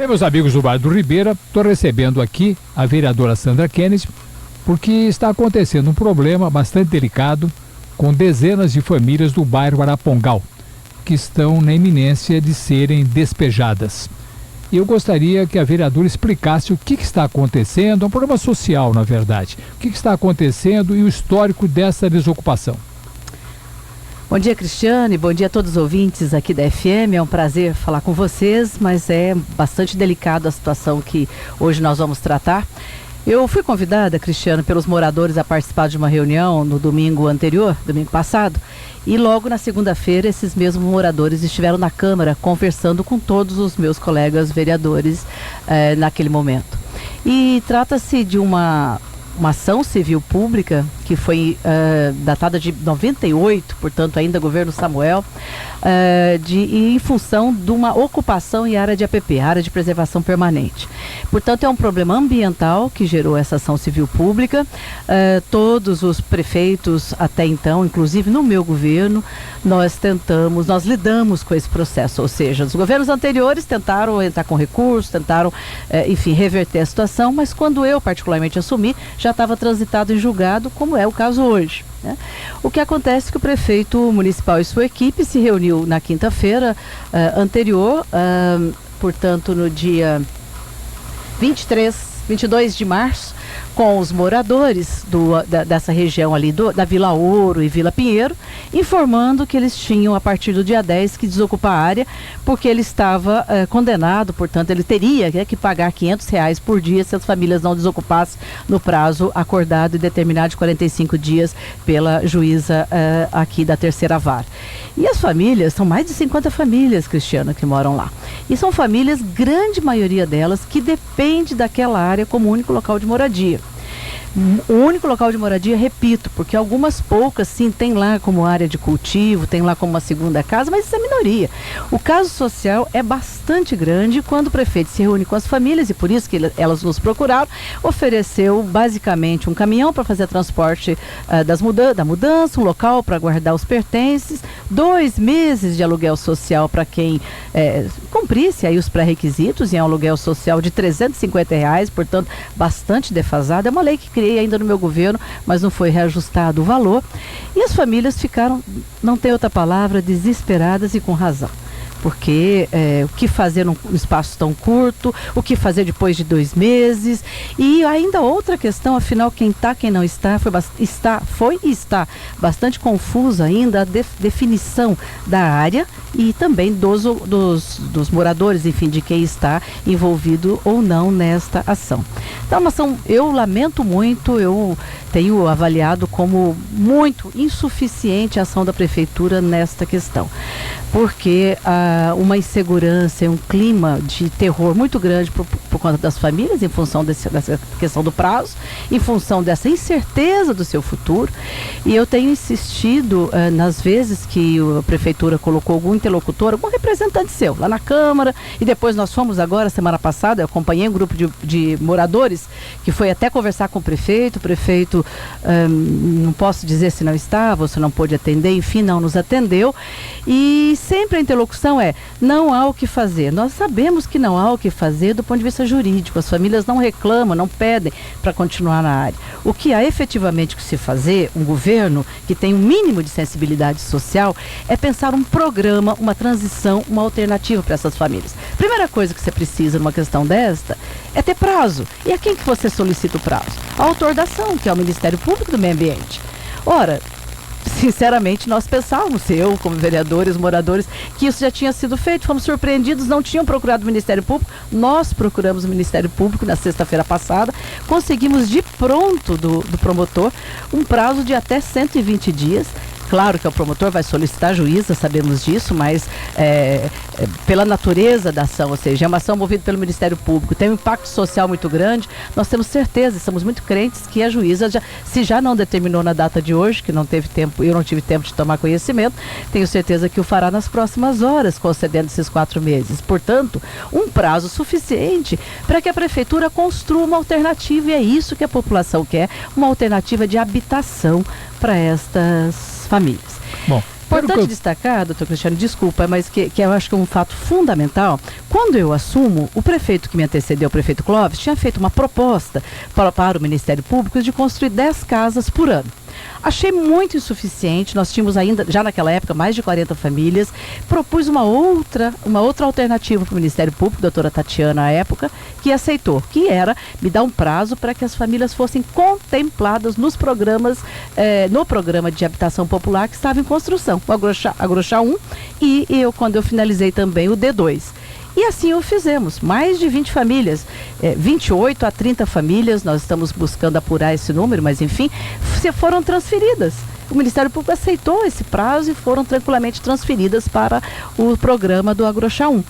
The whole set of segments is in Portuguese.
Bem, meus amigos do bairro do Ribeira, estou recebendo aqui a vereadora Sandra Kennedy, porque está acontecendo um problema bastante delicado com dezenas de famílias do bairro Arapongal, que estão na iminência de serem despejadas. E eu gostaria que a vereadora explicasse o que está acontecendo, é um problema social, na verdade, o que está acontecendo e o histórico dessa desocupação. Bom dia, Cristiane, bom dia a todos os ouvintes aqui da FM, é um prazer falar com vocês, mas é bastante delicado a situação que hoje nós vamos tratar. Eu fui convidada, Cristiane, pelos moradores a participar de uma reunião no domingo anterior, domingo passado, e logo na segunda-feira esses mesmos moradores estiveram na Câmara conversando com todos os meus colegas vereadores naquele momento. E trata-se de uma ação civil pública que foi datada de 98, portanto ainda governo Samuel, em função de uma ocupação em área de APP, área de preservação permanente. Portanto, é um problema ambiental que gerou essa ação civil pública. Todos os prefeitos até então, inclusive no meu governo, nós lidamos com esse processo, ou seja, os governos anteriores tentaram entrar com recursos, tentaram, enfim, reverter a situação, mas quando eu particularmente assumi, já estava transitado em julgado, como é o caso hoje, né? O que acontece é que o prefeito municipal e sua equipe se reuniu na quinta-feira anterior, portanto no dia 22 de março, com os moradores dessa região ali da Vila Ouro e Vila Pinheiro, informando que eles tinham a partir do dia 10 que desocupar a área, porque ele estava condenado, portanto ele teria que pagar R$500 por dia se as famílias não desocupassem no prazo acordado e determinado de 45 dias pela juíza aqui da terceira vara. E as famílias, são mais de 50 famílias, Cristiana, que moram lá. E são famílias, grande maioria delas, que depende daquela área como único local de moradia. O único local de moradia, repito, porque algumas poucas sim tem lá como área de cultivo, tem lá como uma segunda casa, mas isso é minoria. O caso social é bastante grande quando o prefeito se reúne com as famílias, e por isso que elas nos procuraram, ofereceu basicamente um caminhão para fazer transporte da mudança, um local para guardar os pertences, 2 meses de aluguel social para quem cumprisse aí os pré-requisitos, e é um aluguel social de R$350, portanto bastante defasado. É uma lei que criei ainda no meu governo, mas não foi reajustado o valor, e as famílias ficaram, não tem outra palavra, desesperadas e com razão. Porque o que fazer num espaço tão curto, o que fazer depois de 2 meses, e ainda outra questão, afinal quem não está, foi e está bastante confusa ainda a definição da área e também dos moradores, enfim, de quem está envolvido ou não nesta ação. Então, uma ação, eu lamento muito, eu tenho avaliado como muito insuficiente a ação da prefeitura nesta questão, porque uma insegurança e um clima de terror muito grande por conta das famílias, em função dessa questão do prazo, em função dessa incerteza do seu futuro. E eu tenho insistido nas vezes que a prefeitura colocou algum interlocutor, algum representante seu lá na Câmara, e depois nós fomos agora, semana passada, eu acompanhei um grupo de moradores que foi até conversar com o prefeito não posso dizer se não estava ou se não pôde atender, enfim, não nos atendeu, e sempre a interlocução não há o que fazer. Nós sabemos que não há o que fazer do ponto de vista jurídico, as famílias não reclamam, não pedem para continuar na área. O que há efetivamente que se fazer, um governo que tem um mínimo de sensibilidade social, é pensar um programa, uma transição, uma alternativa para essas famílias. Primeira coisa que você precisa numa questão desta é ter prazo. E a quem que você solicita o prazo? Ao autor da ação, que é o Ministério Público do Meio Ambiente. Ora, sinceramente, nós pensávamos, eu como vereadores, moradores, que isso já tinha sido feito, fomos surpreendidos, não tinham procurado o Ministério Público, nós procuramos o Ministério Público na sexta-feira passada, conseguimos de pronto do promotor um prazo de até 120 dias, Claro que o promotor vai solicitar a juíza, sabemos disso, mas pela natureza da ação, ou seja, é uma ação movida pelo Ministério Público, tem um impacto social muito grande, nós temos certeza, estamos muito crentes que a juíza, se já não determinou na data de hoje, que não teve tempo, eu não tive tempo de tomar conhecimento, tenho certeza que o fará nas próximas horas, concedendo esses 4 meses. Portanto, um prazo suficiente para que a Prefeitura construa uma alternativa, e é isso que a população quer, uma alternativa de habitação para estas famílias. Bom, Importante destacar, doutor Cristiano, desculpa, mas que eu acho que é um fato fundamental. Quando eu assumo, o prefeito que me antecedeu, o prefeito Clóvis, tinha feito uma proposta para o Ministério Público de construir 10 casas por ano. Achei muito insuficiente, nós tínhamos ainda, já naquela época, mais de 40 famílias. Propus uma outra alternativa para o Ministério Público, doutora Tatiana, à época, que aceitou, que era me dar um prazo para que as famílias fossem contempladas nos programas, no programa de habitação popular que estava em construção, o Agrochá 1 e quando eu finalizei também o D2. E assim o fizemos, mais de 20 famílias, 28 a 30 famílias, nós estamos buscando apurar esse número, mas enfim, foram transferidas. O Ministério Público aceitou esse prazo e foram tranquilamente transferidas para o programa do Agrochá 1.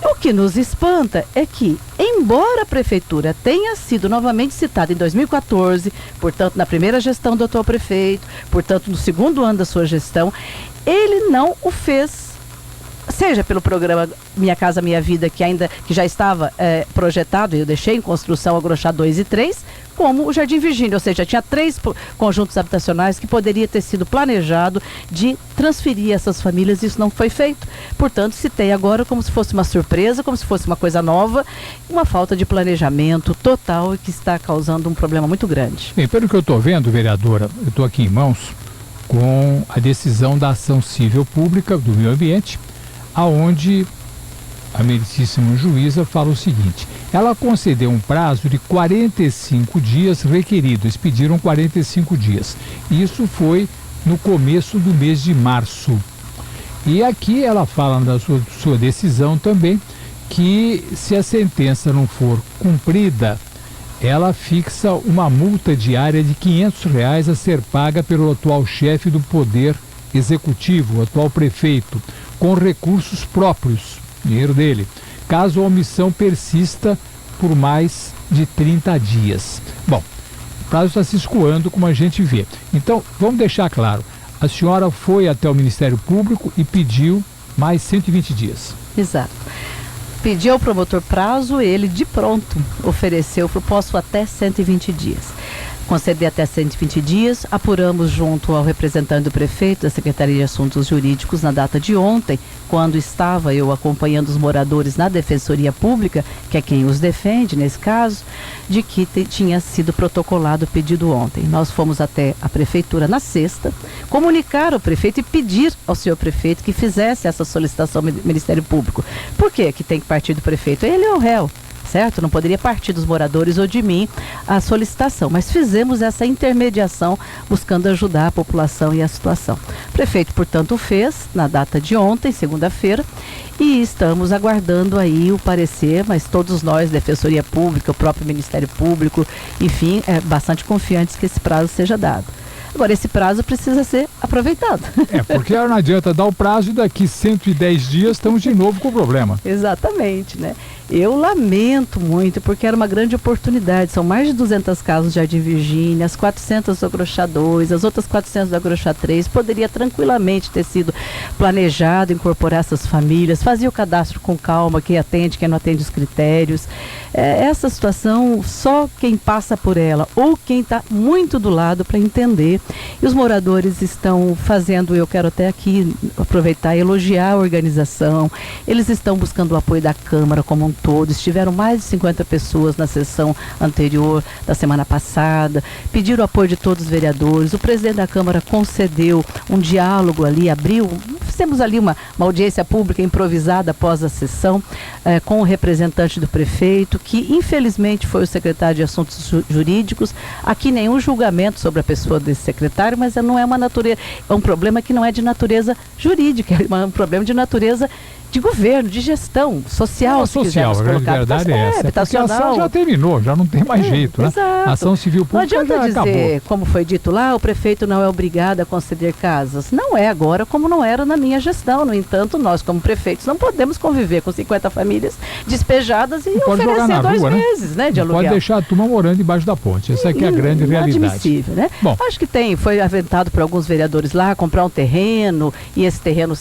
O que nos espanta é que, embora a Prefeitura tenha sido novamente citada em 2014, portanto na primeira gestão do atual prefeito, portanto no segundo ano da sua gestão, ele não o fez, seja pelo programa Minha Casa Minha Vida, que já estava projetado, e eu deixei em construção Agrochá 2 e 3, como o Jardim Virgínia, ou seja, tinha 3 conjuntos habitacionais que poderia ter sido planejado de transferir essas famílias, e isso não foi feito. Portanto, citei agora como se fosse uma surpresa, como se fosse uma coisa nova, uma falta de planejamento total e que está causando um problema muito grande. Bem, pelo que eu estou vendo, vereadora, eu estou aqui em mãos com a decisão da Ação Civil Pública do Meio Ambiente, aonde a meritíssima juíza fala o seguinte: ela concedeu um prazo de 45 dias requerido, eles pediram 45 dias. Isso foi no começo do mês de março. E aqui ela fala na sua decisão também que, se a sentença não for cumprida, ela fixa uma multa diária de R$500 a ser paga pelo atual chefe do Poder Executivo, o atual prefeito, com recursos próprios, dinheiro dele, caso a omissão persista por mais de 30 dias. Bom, o prazo está se escoando, como a gente vê. Então, vamos deixar claro, a senhora foi até o Ministério Público e pediu mais 120 dias. Exato. Pedi ao promotor prazo, ele de pronto ofereceu, proposto até 120 dias. Conceder até 120 dias, apuramos junto ao representante do prefeito da Secretaria de Assuntos Jurídicos na data de ontem, quando estava eu acompanhando os moradores na Defensoria Pública, que é quem os defende nesse caso, de que tinha sido protocolado o pedido ontem. Nós fomos até a Prefeitura na sexta, comunicar ao prefeito e pedir ao senhor prefeito que fizesse essa solicitação ao Ministério Público. Por quê que tem que partir do prefeito? Ele é o réu. Certo? Não poderia partir dos moradores ou de mim a solicitação, mas fizemos essa intermediação buscando ajudar a população e a situação. O prefeito, portanto, fez na data de ontem, segunda-feira, e estamos aguardando aí o parecer, mas todos nós, Defensoria Pública, o próprio Ministério Público, enfim, bastante confiantes que esse prazo seja dado. Agora, esse prazo precisa ser aproveitado. Porque não adianta dar o prazo e daqui 110 dias estamos de novo com o problema. Exatamente, né? Eu lamento muito, porque era uma grande oportunidade. São mais de 200 casas de Jardim Virgínia, as 400 do Agrochá 2, as outras 400 do Agrochá 3. Poderia tranquilamente ter sido planejado, incorporar essas famílias, fazer o cadastro com calma, quem atende, quem não atende os critérios. Essa situação, só quem passa por ela ou quem está muito do lado para entender. E os moradores estão fazendo, eu quero até aqui aproveitar e elogiar a organização. Eles estão buscando o apoio da Câmara como um todo. Estiveram mais de 50 pessoas na sessão anterior da semana passada, pediram o apoio de todos os vereadores. O presidente da Câmara concedeu um diálogo ali, fizemos ali uma audiência pública improvisada após a sessão com o representante do prefeito, que infelizmente foi o secretário de Assuntos Jurídicos. Aqui nenhum julgamento sobre a pessoa desse secretário, mas não é uma natureza, é um problema que não é de natureza jurídica, é um problema de natureza de governo, de gestão social. Social, a verdade é essa. Porque a ação já terminou, já não tem mais jeito, né? Exato. A ação civil pública não adianta já dizer, acabou. como foi dito lá, o prefeito não é obrigado a conceder casas. Não é agora, como não era na minha gestão. No entanto, nós, como prefeitos, não podemos conviver com 50 famílias despejadas e oferecer 2 meses, né, de aluguel. Pode deixar a turma morando embaixo da ponte. Essa aqui é a grande realidade. Inadmissível, né? Bom, acho que foi aventado por alguns vereadores lá comprar um terreno e esse terreno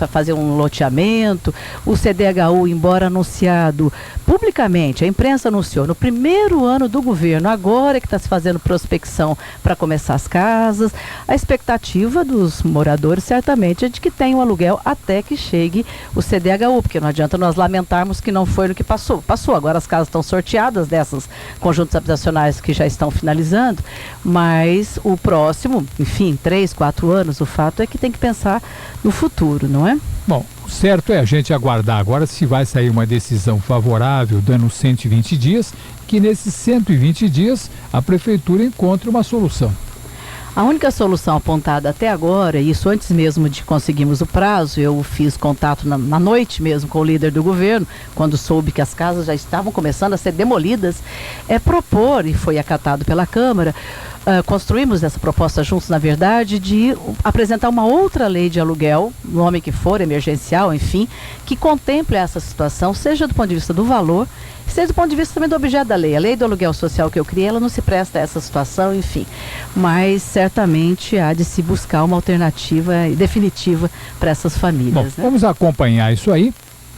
fazer um loteamento. momento, o CDHU, embora anunciado publicamente, a imprensa anunciou no primeiro ano do governo, agora que está se fazendo prospecção para começar as casas, a expectativa dos moradores certamente é de que tenham aluguel até que chegue o CDHU, porque não adianta nós lamentarmos que não foi no que passou. Passou, agora as casas estão sorteadas dessas conjuntos habitacionais que já estão finalizando, mas o próximo, enfim, 3, 4 anos, o fato é que tem que pensar no futuro, não é? Bom, o certo é a gente aguardar agora se vai sair uma decisão favorável, dando 120 dias, que nesses 120 dias a prefeitura encontre uma solução. A única solução apontada até agora, e isso antes mesmo de conseguirmos o prazo, eu fiz contato na noite mesmo com o líder do governo, quando soube que as casas já estavam começando a ser demolidas, é propor, e foi acatado pela Câmara, construímos essa proposta juntos, na verdade, de apresentar uma outra lei de aluguel, nome que for, emergencial, enfim, que contemple essa situação, seja do ponto de vista do valor, seja do ponto de vista também do objeto da lei. A lei do aluguel social que eu criei, ela não se presta a essa situação, enfim. Mas certamente há de se buscar uma alternativa definitiva para essas famílias. Bom, né? Vamos acompanhar isso aí.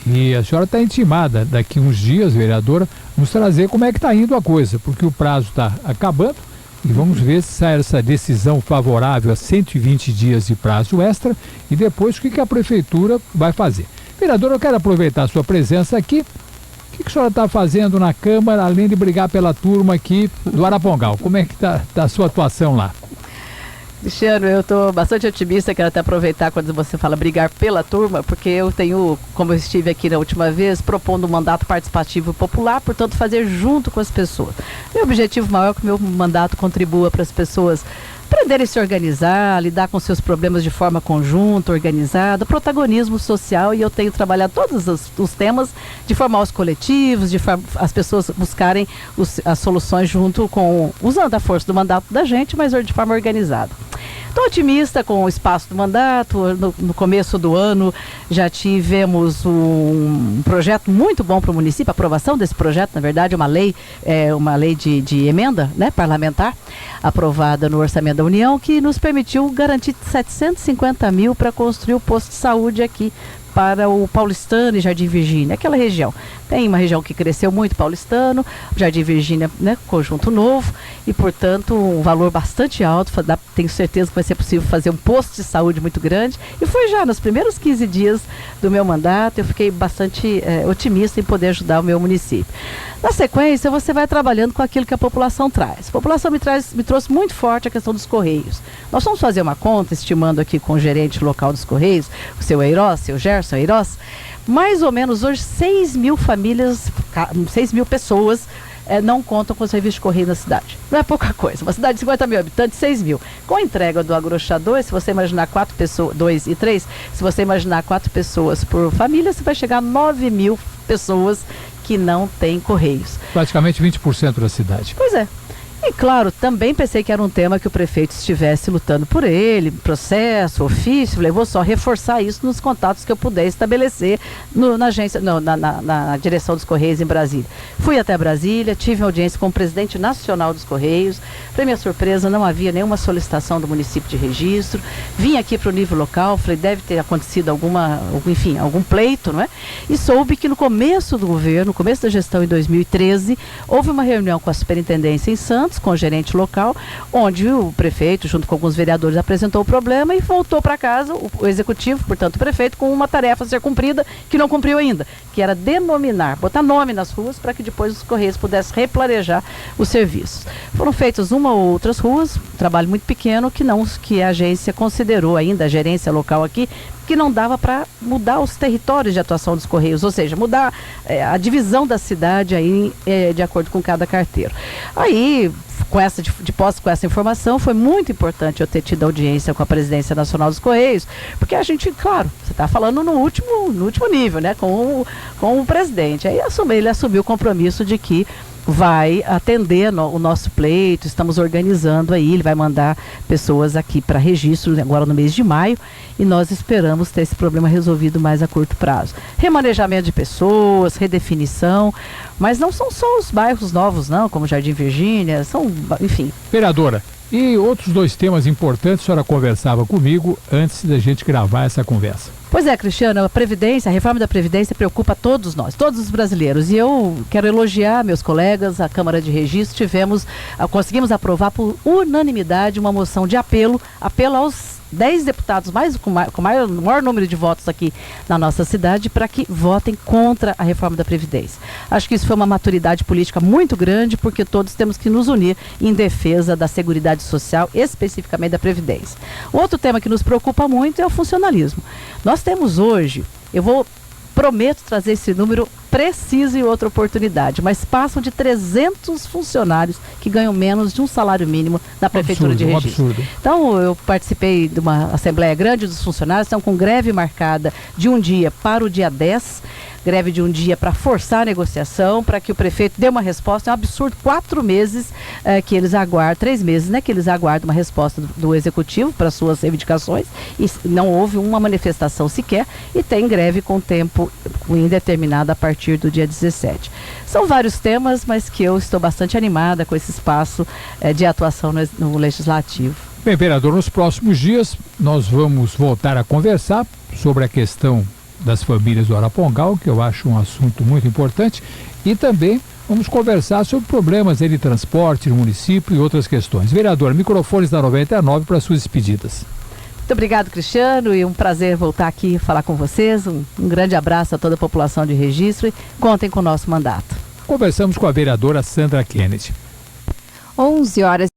E a senhora está intimada daqui uns dias, vereadora, nos trazer como é que está indo a coisa, porque o prazo está acabando e vamos ver se sai essa decisão favorável a 120 dias de prazo extra e depois o que a prefeitura vai fazer. Vereadora, eu quero aproveitar a sua presença aqui. O que a senhora está fazendo na Câmara, além de brigar pela turma aqui do Arapongal? Como é que está a sua atuação lá? Cristiano, eu estou bastante otimista, quero até aproveitar quando você fala brigar pela turma, porque eu tenho, como eu estive aqui na última vez, propondo um mandato participativo popular, portanto fazer junto com as pessoas. Meu objetivo maior é que o meu mandato contribua para as pessoas aprenderem a se organizar, lidar com seus problemas de forma conjunta, organizada, protagonismo social, e eu tenho trabalhado todos os temas de formar os coletivos, de as pessoas buscarem as soluções junto com, usando a força do mandato da gente, mas de forma organizada. Estou otimista com o espaço do mandato. No começo do ano já tivemos um projeto muito bom para o município, a aprovação desse projeto, na verdade, uma lei de emenda, né, parlamentar, aprovada no Orçamento da União, que nos permitiu garantir 750 mil para construir o posto de saúde aqui para o Paulistano e Jardim Virgínia, aquela região. Tem uma região que cresceu muito, Paulistano, Jardim Virgínia, né, conjunto novo, e portanto um valor bastante alto. Tenho certeza que vai ser possível fazer um posto de saúde muito grande, e foi já nos primeiros 15 dias do meu mandato. Eu fiquei bastante otimista em poder ajudar o meu município. Na sequência, você vai trabalhando com aquilo que a população traz. A população me trouxe muito forte a questão dos Correios. Nós vamos fazer uma conta, estimando aqui com o gerente local dos Correios, o seu Eiroz, seu Gerson Eiroz, mais ou menos hoje 6 mil famílias, 6 mil pessoas não contam com o serviço de correio na cidade. Não é pouca coisa. Uma cidade de 50 mil habitantes, 6 mil. Com a entrega do Agrochá 2, se você imaginar 4 pessoas, 2 e 3, se você imaginar 4 pessoas por família, você vai chegar a 9 mil pessoas que não têm correios. Praticamente 20% da cidade. Pois é. E claro, também pensei que era um tema que o prefeito estivesse lutando por ele, processo, ofício. Falei, vou só reforçar isso nos contatos que eu puder estabelecer na direção dos Correios em Brasília. Fui até Brasília, tive uma audiência com o presidente nacional dos Correios. Para minha surpresa, não havia nenhuma solicitação do município de registro. Vim aqui para o nível local, falei, deve ter acontecido algum pleito, não é? E soube que no começo do governo, no começo da gestão em 2013, houve uma reunião com a superintendência em Santos, com o gerente local, onde o prefeito, junto com alguns vereadores, apresentou o problema e voltou para casa o executivo, portanto o prefeito, com uma tarefa a ser cumprida que não cumpriu ainda, que era denominar, botar nome nas ruas para que depois os Correios pudessem replanejar os serviços. Foram feitas uma ou outras ruas, um trabalho muito pequeno que a agência considerou ainda, a gerência local aqui, que não dava para mudar os territórios de atuação dos Correios, ou seja, mudar a divisão da cidade aí, de acordo com cada carteiro. Aí, de posse com essa informação, foi muito importante eu ter tido audiência com a Presidência Nacional dos Correios, porque a gente, claro, você está falando no último nível, né, com o presidente. Aí ele assumiu o compromisso de que vai atender o nosso pleito, estamos organizando aí, ele vai mandar pessoas aqui para registro agora no mês de maio, e nós esperamos ter esse problema resolvido mais a curto prazo. Remanejamento de pessoas, redefinição, mas não são só os bairros novos não, como Jardim Virgínia, enfim. Vereadora, e outros 2 temas importantes, a senhora conversava comigo antes da gente gravar essa conversa. Pois é, Cristiano, a reforma da Previdência preocupa todos nós, todos os brasileiros. E eu quero elogiar meus colegas, a Câmara de Registro, conseguimos aprovar por unanimidade uma moção de apelo aos 10 deputados com o maior número de votos aqui na nossa cidade para que votem contra a reforma da Previdência. Acho que isso foi uma maturidade política muito grande, porque todos temos que nos unir em defesa da Seguridade Social, especificamente da Previdência. Outro tema que nos preocupa muito é o funcionalismo. Nós temos hoje, prometo trazer esse número preciso em outra oportunidade, mas passam de 300 funcionários que ganham menos de um salário mínimo na Prefeitura de Registro. Absurdo. Então, eu participei de uma assembleia grande dos funcionários, estão com greve marcada de um dia para o dia 10, greve de um dia para forçar a negociação, para que o prefeito dê uma resposta. É um absurdo, 4 meses que eles aguardam, 3 meses, né, que eles aguardam uma resposta do Executivo para suas reivindicações, e não houve uma manifestação sequer, e tem greve com tempo indeterminado a partir do dia 17. São vários temas, mas que eu estou bastante animada com esse espaço de atuação no Legislativo. Bem, vereador, nos próximos dias nós vamos voltar a conversar sobre a questão das famílias do Arapongal, que eu acho um assunto muito importante, e também vamos conversar sobre problemas de transporte no município e outras questões. Vereador, microfones da 99 para suas despedidas. Muito obrigado, Cristiano, e um prazer voltar aqui e falar com vocês. Um grande abraço a toda a população de Registro e contem com o nosso mandato. Conversamos com a vereadora Sandra Kennedy. 11 horas.